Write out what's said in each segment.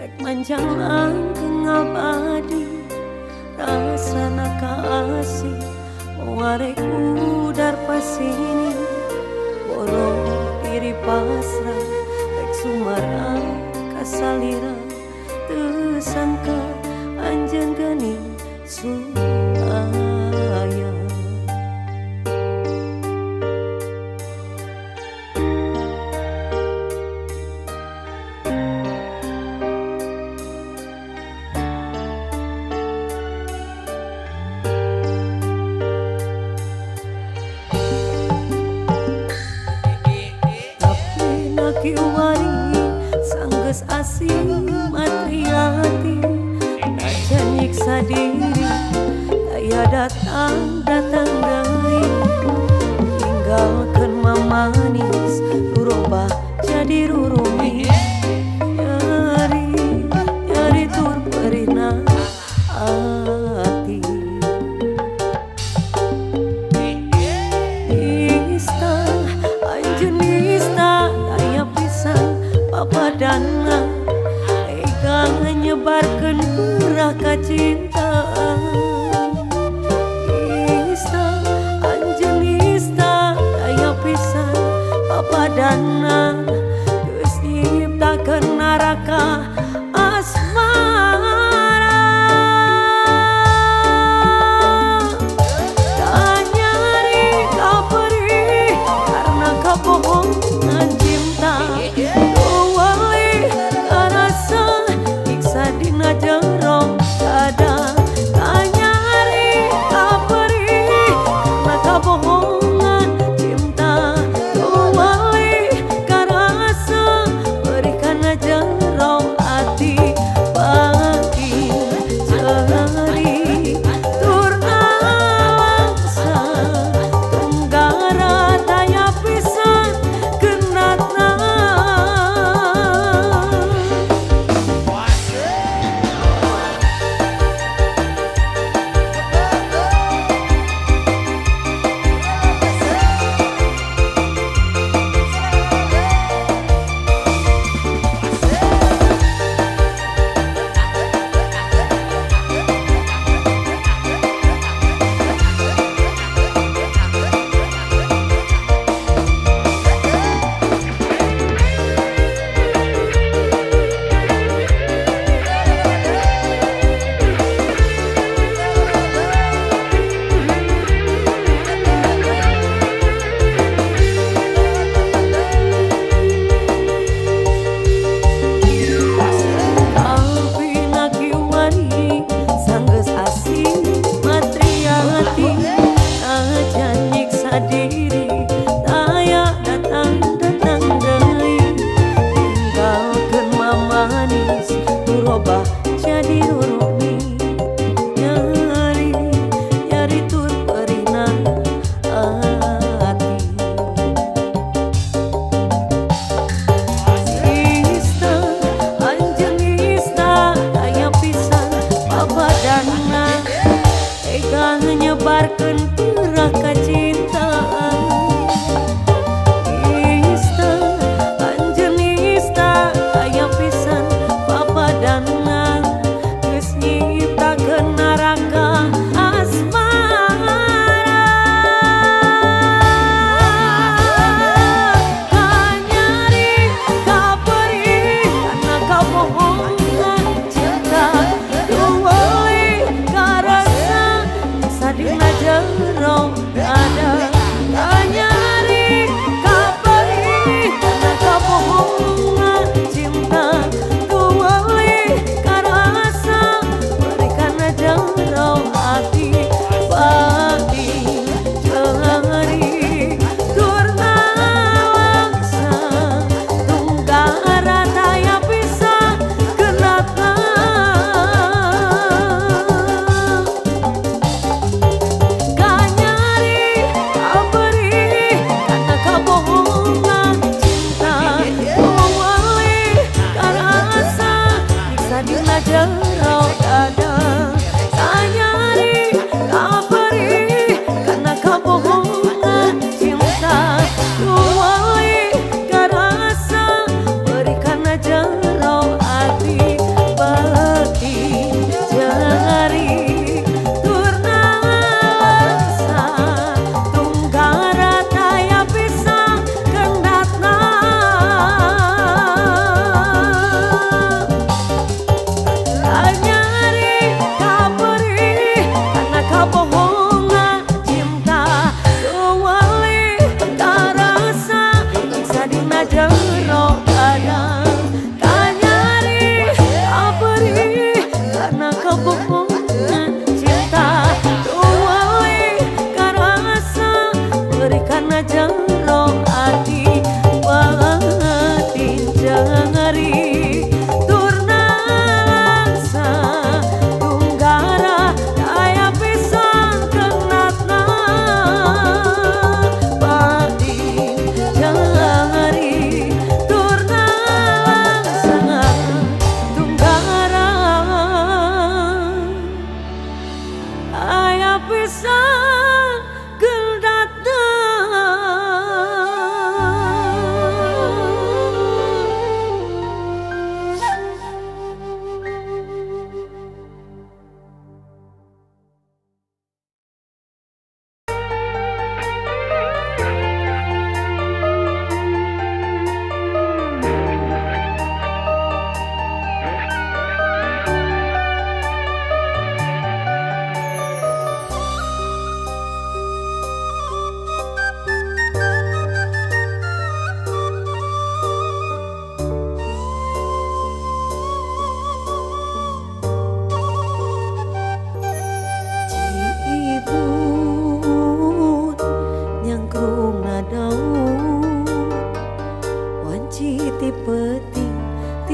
rek manjang langgeng abadi rasana kasih mewarek udar pasini borong diri pasrah rek sumara kasalira tersangka anjeun geuning suaya. Kiwari sanggeus asing matriati najan nyiksa diri daya datang deui tinggalkeun mamanis rubah jadi rurumi nyari tur perihna ati nista anjeun nista papadana tega nyebarkeun geurah kacintaan nista anjeun nista daya pisan papadana geus nyiptakeun naraka asmara tanyari kaperih karena kabohongan cinta jero dada tanyari kaperih karena kabohongan cinta tuwali karasa berikan jero hati bagi ceri turna langsa tenggara daya pisan genatna. Jadi rurumi nyari tur perihna hati nista anjeun nista daya pisan papadana tega nyebarkeun geurah kacintaan nista anjeun nista daya pisan papadana neraka asmara kanyari kaperih karena kabohongan cinta tuwali karasa sadina jero dada kanyari kaperih karena kabohongan cinta tuwali karasa jero hati bagi ceri turna langsa tunggara daya pisan genatna kanyari kaperih karena kabohongan cinta tuwali karasa nyiksa dina jero dada tanyari kaperih karena kabohongan cinta tuwali karasa berikan jero hati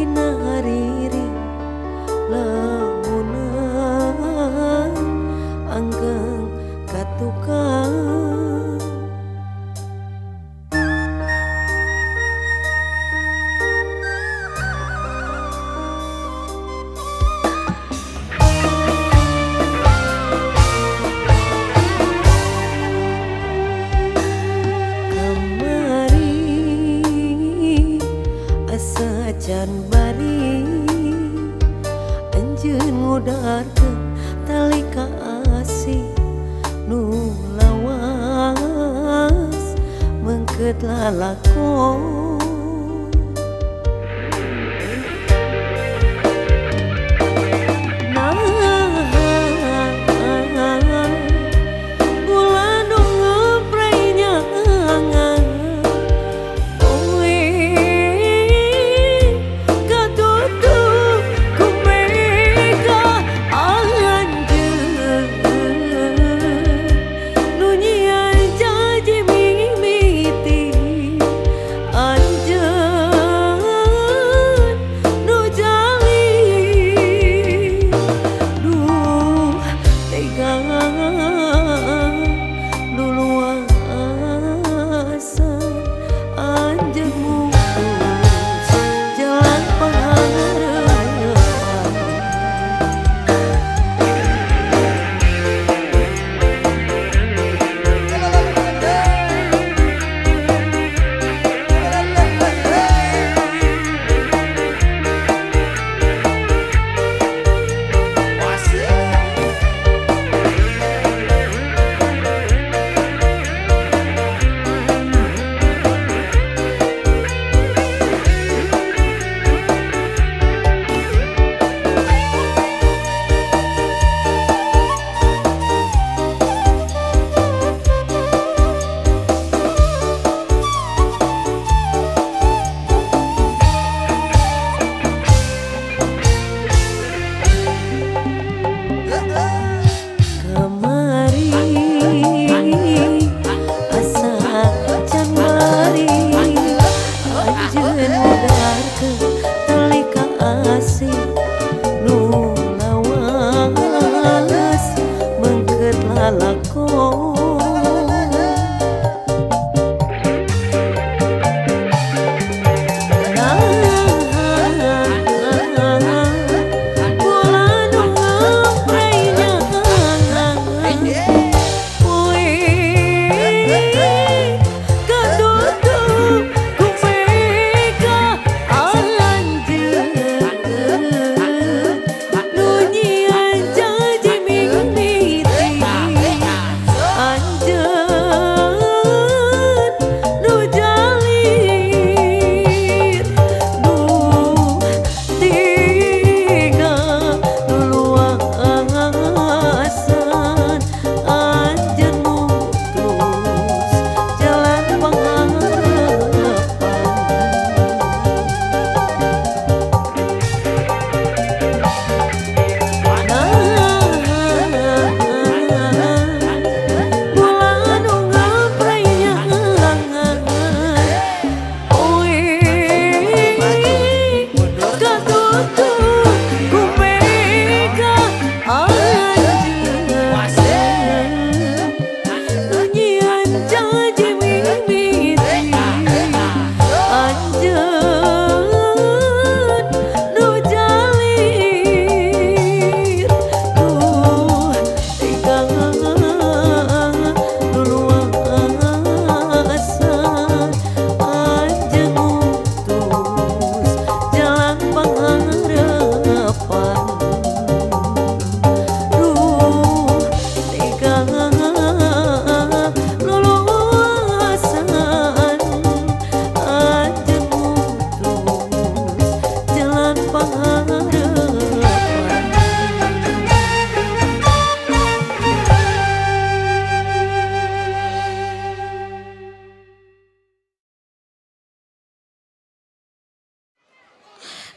dina hariri lamunan anggang katukang. Can bari anjeun ngudarkeun tali kasih nu lawas mengkeut lalakon.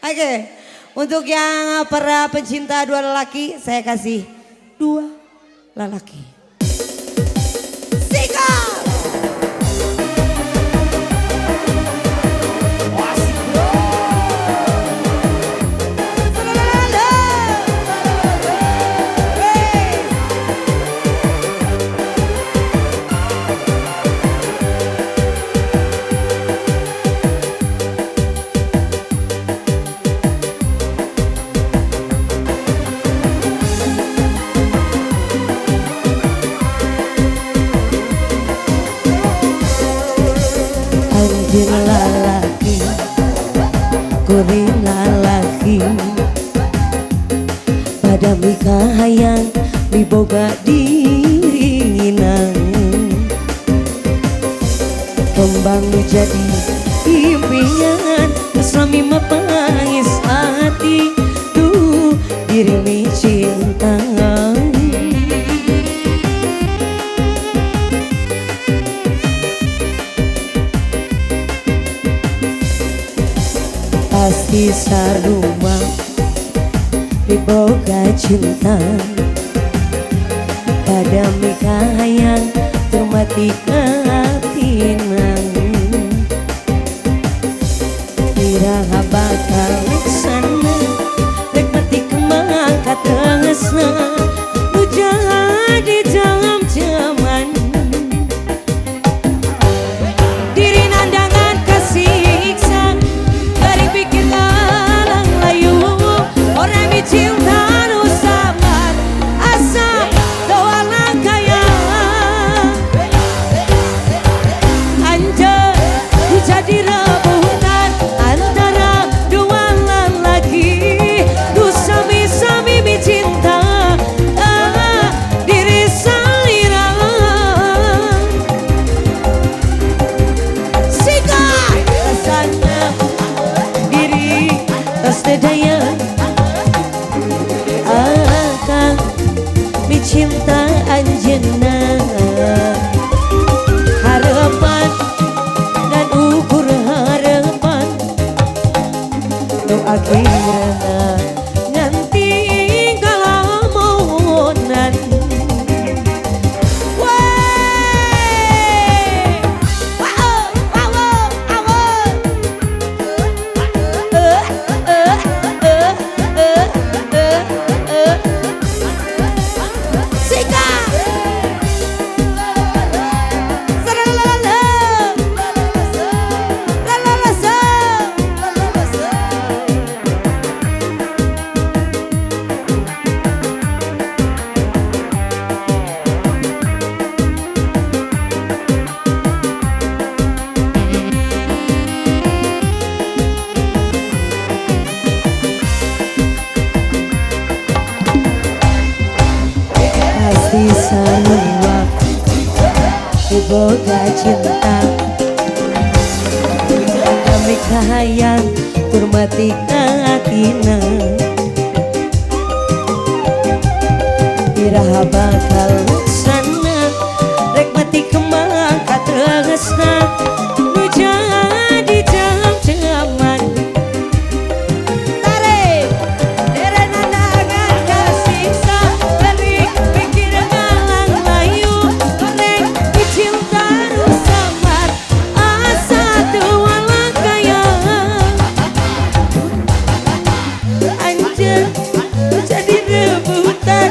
Oke, untuk yang para pencinta dua lelaki, saya kasih dua lelaki. Sikat! syukuri lalaki pada mikah hayang miboga diringan kembang jadi impian Islami mapangis hati tuh diri cinta pasti sarua diboga cinta pada mikah hayang termati katinang iraha bakal laksana rek mati kemang katengesna nu jadi dalam zaman diri nandangan kasiksa dari bikin lalang layu orang dicinta nu sabar asa doa langkaya anjir jadi rebutan antara dua lelaki nu sami-sami mencinta diri salira sika rasana diri tas daya akan mencinta anjeunna harapan dan ukur harapan nu akhirna nanti kalamonan pasti sarua diboga cinta kami kahayang hormati katina iraha bakal laksana rek mati kemang kategesna nu jadi dalam zaman tarik dere nandangan kasiksa dari pikir galang layu korek dicinta nu samar asa dua langkaya anjir jadi rebutan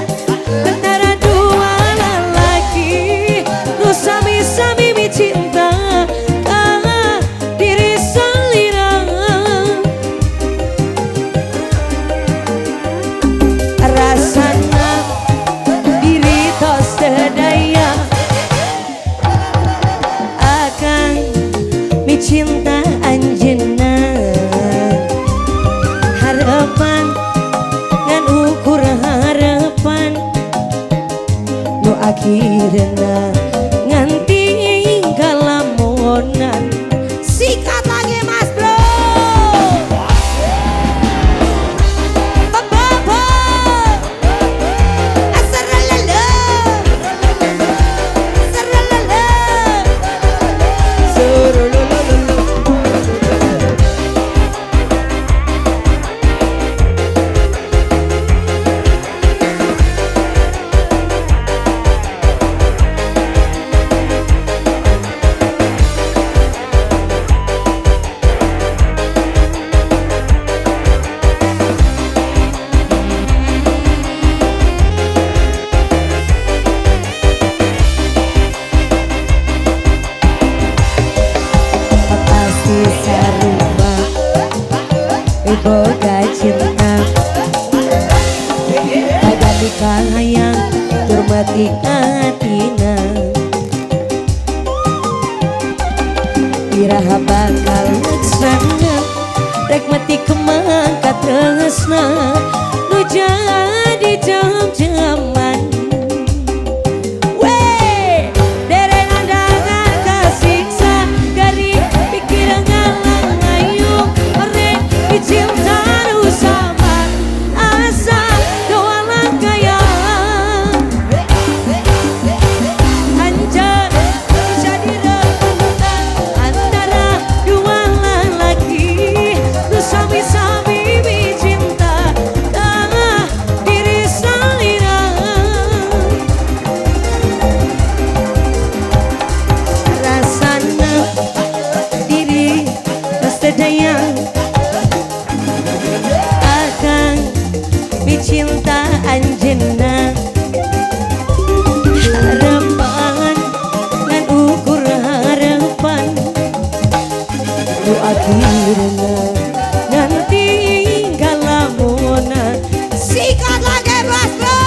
antara dua lelaki nu sami-sami mencinta diri salira rasana diri tos sedaya akan mencinta anjeunna harapan ngan ukur harapan nu akhirna nganti kalamonan sikat lagi mas bro Baba asaralala asaralala surulululu pasti sarua boga cinta pada nikah hayang hormati katina iraha bakal laksana rek mati kemangkat tresna nu jadi jam-jaman. Weh, derengan dangan kasiksa dari pikiran ngalang ayu rek dicinta nu sama asa doalang kaya anjir jadi rebutan antara dua lelaki nu sami-sami cinta tengah diri salina rasana diri tersedaya akan dicinta anjeunna harapan ngan ukur harapan nu akhirna nanti galamuna sikat lagi bro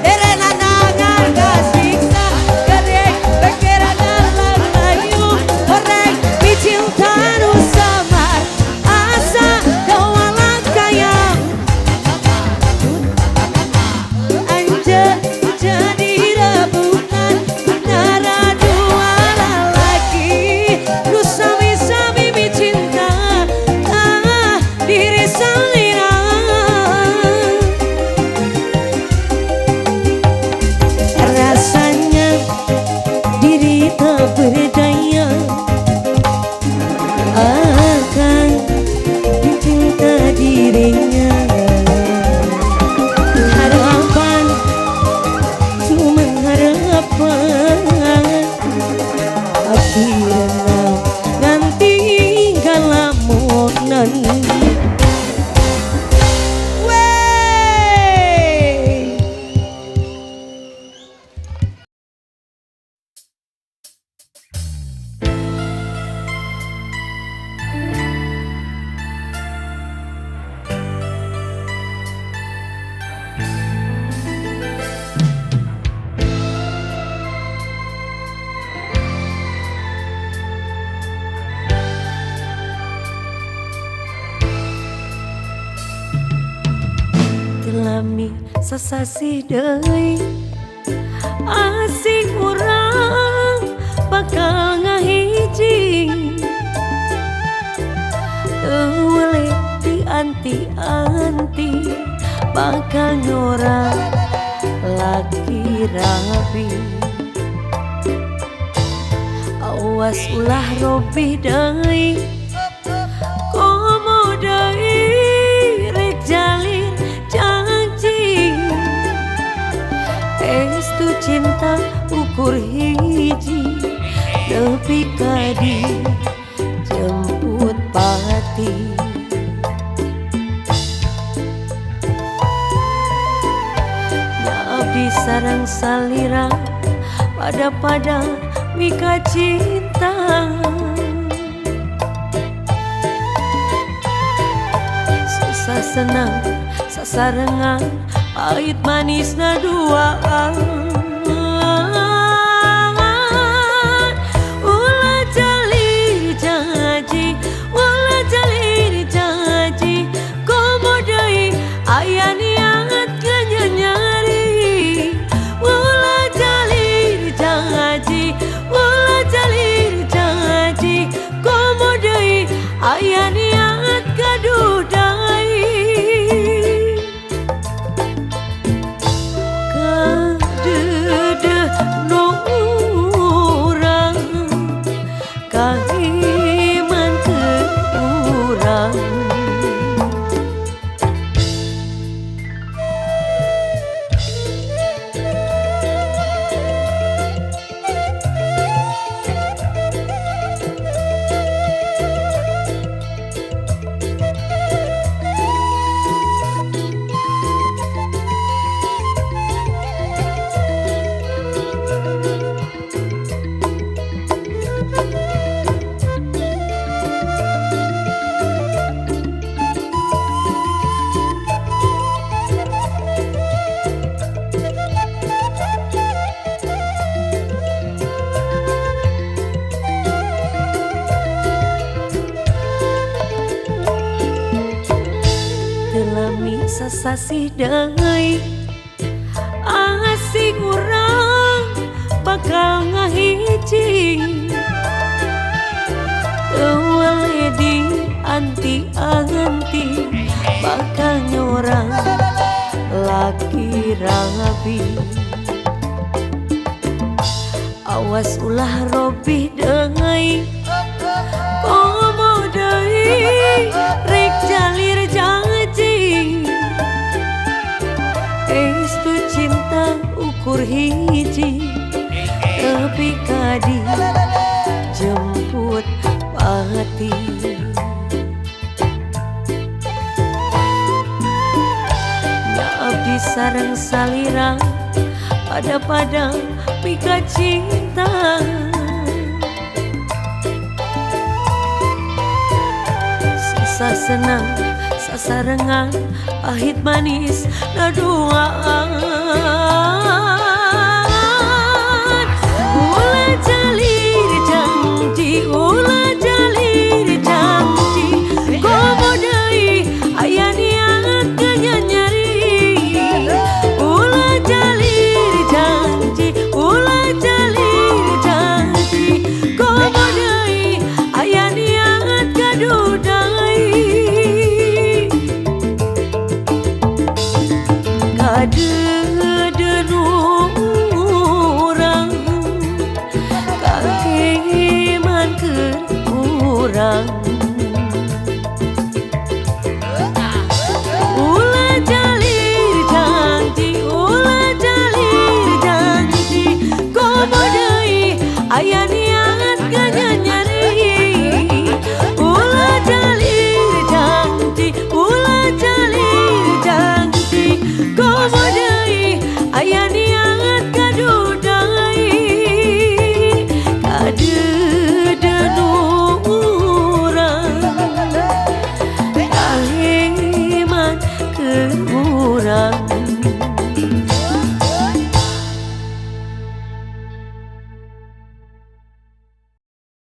derena dangan kasiksa gerek pikiran alam ayu korek dicinta nu samar asa doalang kaya anjir jadi rebutan antara dua lelaki nu sami-sami cinta tengah diri salina rasanya diri tak berdaya akan dicinta dirinya harapan cuma harapan akhirnya nanti galamunan. Wey telami sasasi deui asing urang bakal ngahiji boleh dianti-anti bakal nyorang lagi rapi awas ulah robi deui komo deui rek jalin janji estu cinta ukur hiji nepi kadi jemput pati ngabdi sareng salira pada mika cinta susah senang sasarengan pahit manisna duaan ulah jalin janji ulah jalin janji komo deui aya niat nganyari ulah jalin janji ulah jalin janji komo deui aya niat kadudai kadudai sami sasasih deui asing urang bakal ngahiji teu anti-anti bakal nyorang laki rabi. Awas ulah robih deui komo deui rek jalir janji estu cinta ukur hiji tapi kadi jemput pati. Abdi sareng salira pada pika cinta sasa senang sasarengan pahit manis naduaan ulah jalir janji ulah jalir janji komo deui aya niat nyanyari ulah jalir janji ulah jalir janji komo deui aya niat kadudai kadu